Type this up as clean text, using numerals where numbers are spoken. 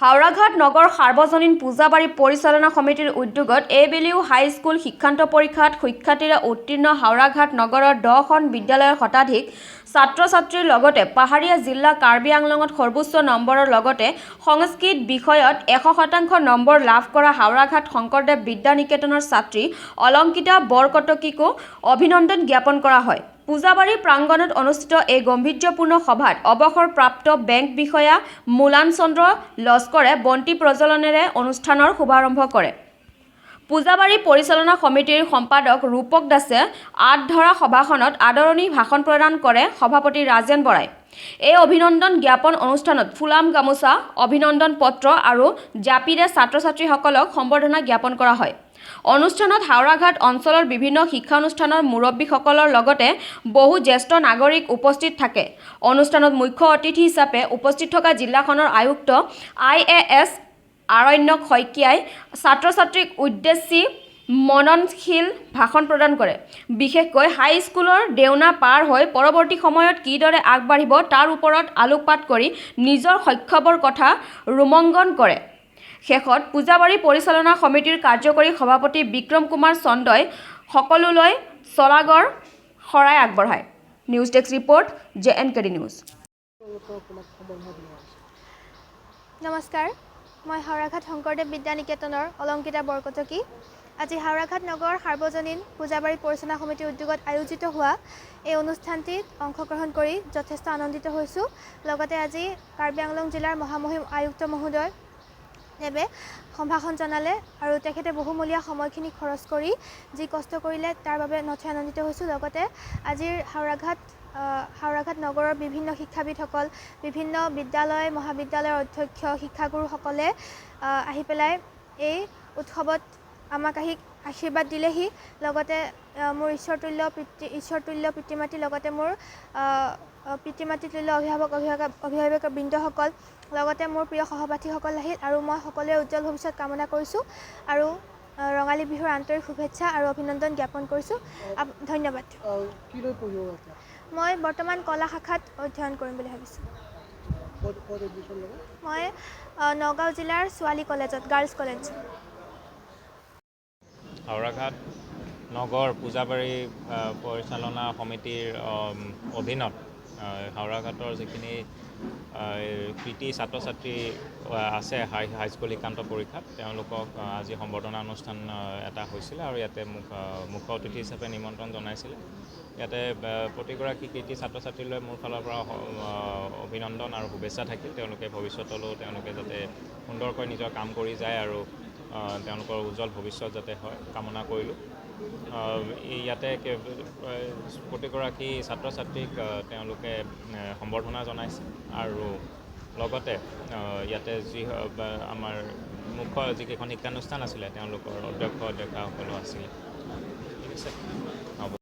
হাওড়াঘাট নগৰ সাৰ্বজনীন পূজাবাৰী পৰিচালনা সমিতিৰ উদ্যোগত এবেলিউ হাইস্কুল শিক্ষান্ত পৰীক্ষাত সুখ্যাতিৰে উত্তীৰ্ণ হাওড়াঘাট নগৰৰ 10খন বিদ্যালয়ৰ শতাধিক ছাত্ৰ-ছাত্ৰীৰ লগতে পাহাৰীয়া জিলা কাৰ্বি আংলঙত সৰ্বোচ্চ নম্বৰৰ লগতে সংস্কৃত বিষয়ত 100% নম্বৰ লাভ কৰা হাওড়াঘাট শংকৰদেৱ বিদ্যা নিকেতনৰ ছাত্ৰী অলংকিতা বৰকটকীকো অভিনন্দন জ্ঞাপন কৰা হয়। পূজাবাৰী প্ৰাংগণত অনুষ্ঠিত এই গম্ভীৰ্যপূৰ্ণ সভাত অৱসৰপ্ৰাপ্ত বেংক বিষয়া মুলান চন্দ্ৰ লস্কৰে বন্তি প্ৰজ্বলনেৰে অনুষ্ঠানৰ শুভাৰম্ভ কৰে। পূজাবাৰী পৰিচালনা সমিতিৰ সম্পাদক ৰূপক দাসে আঁত ধৰা সভাখনত আদৰণি ভাষণ প্ৰদান কৰে সভাপতি ৰাজেন বৰাই। এই অভিনন্দন জ্ঞাপন অনুষ্ঠানত ফুলাম গামোচা, অভিনন্দন পত্ৰ আৰু জাপিৰে ছাত্ৰ-ছাত্ৰীসকলক সম্বৰ্ধনা জ্ঞাপন কৰা হয়। অনুষ্ঠানত হাওড়াঘাট অঞ্চলৰ বিভিন্ন শিক্ষানুষ্ঠানৰ মুৰব্বীসকলৰ লগতে বহু জ্যেষ্ঠ নাগৰিক উপস্থিত থাকে। অনুষ্ঠানত মুখ্য অতিথি হিচাপে উপস্থিত থকা জিলাখনৰ আয়ুক্ত IAS আৰণ্যক শইকীয়াই ছাত্ৰ-ছাত্ৰীক উদ্দেশ্যি মননশীল ভাষণ প্ৰদান কৰে। বিশেষকৈ হাইস্কুলৰ দেওনা পাৰ হৈ পৰৱৰ্তী সময়ত কিদৰে আগবাঢ়িব তাৰ ওপৰত আলোকপাত কৰি নিজৰ শৈশৱৰ কথা ৰোমংগন কৰে। শেষত পূজাবাৰী পৰিচালনা সমিতিৰ কাৰ্যকৰী সভাপতি বিক্ৰম কুমাৰ চন্দই সকলোলৈ চলাগৰ শৰাই আগবঢ়ায়। News desk report JNKD news. নমস্কাৰ, মই হাওড়াঘাট শংকৰদেৱ বিদ্যা নিকেতনৰ অলংকিতা বৰকটকী। আজি হাওড়াঘাট নগৰ সাৰ্বজনীন পূজাবাৰী পৰিচালনা সমিতিৰ উদ্যোগত আয়োজিত হোৱা এই অনুষ্ঠানটিত অংশগ্ৰহণ কৰি যথেষ্ট আনন্দিত হৈছোঁ। লগতে আজি কাৰ্বি আংলং জিলাৰ মহামহিম আয়ুক্ত মহোদয় দেৱে সম্ভাষণ জনালে আৰু তেখেতে বহুমূলীয়া সময়খিনি খৰচ কৰি যি কষ্ট কৰিলে তাৰ বাবে নথৈ আনন্দিত হৈছোঁ। লগতে আজিৰ হাওড়াঘাট নগৰৰ বিভিন্ন শিক্ষাবিদসকল, বিভিন্ন বিদ্যালয় মহাবিদ্যালয়ৰ অধ্যক্ষ, শিক্ষাগুৰুসকলে আহি পেলাই এই উৎসৱত আমাক আশীৰ্বাদ দিলেহি। লগতে মোৰ ঈশ্বৰতুল্য পিতৃ মাতৃ, লগতে মোৰ পিতৃ মাতৃতুল্য অভিভাৱকবৃন্দসকল, লগতে মোৰ প্ৰিয় সহপাঠীসকল আহিল আৰু মই সকলোৰে উজ্জ্বল ভৱিষ্যত কামনা কৰিছোঁ আৰু ৰঙালী বিহুৰ আন্তৰিক শুভেচ্ছা আৰু অভিনন্দন জ্ঞাপন কৰিছোঁ। ধন্যবাদ। মই বৰ্তমান কলা শাখাত অধ্যয়ন কৰিম বুলি ভাবিছোঁ। মই নগাঁও জিলাৰ ছোৱালী কলেজত, গাৰ্লছ কলেজ। হাওড়াঘাট নগৰ পূজাবাৰী পৰিচালনা সমিতিৰ অধীনত হাওড়াঘাটৰ যিখিনি কৃতি ছাত্ৰ-ছাত্ৰী আছে হাইস্কুল শিক্ষান্ত পৰীক্ষাত, তেওঁলোকক আজি সম্বৰ্ধনা অনুষ্ঠান এটা হৈছিলে আৰু ইয়াতে মুখ্য অতিথি হিচাপে নিমন্ত্ৰণ জনাইছিলে। ইয়াতে প্ৰতিগৰাকী কৃতি ছাত্ৰ-ছাত্ৰীলৈ মোৰ ফালৰ পৰা অভিনন্দন আৰু শুভেচ্ছা থাকিল। তেওঁলোকে ভৱিষ্যতলৈও তেওঁলোকে যাতে সুন্দৰকৈ নিজৰ কাম কৰি যায় আৰু তেওঁলোকৰ উজ্জ্বল ভৱিষ্যত যাতে হয় কামনা কৰিলোঁ। ইয়াতে প্ৰতিগৰাকী ছাত্ৰ-ছাত্ৰীক তেওঁলোকে সম্বৰ্ধনা জনাইছে আৰু লগতে ইয়াতে যি আমাৰ মুখ্য যিকেইখন শিক্ষানুষ্ঠান আছিলে তেওঁলোকৰ অধ্যক্ষসকলো আছিল। ঠিক আছে, হ'ব।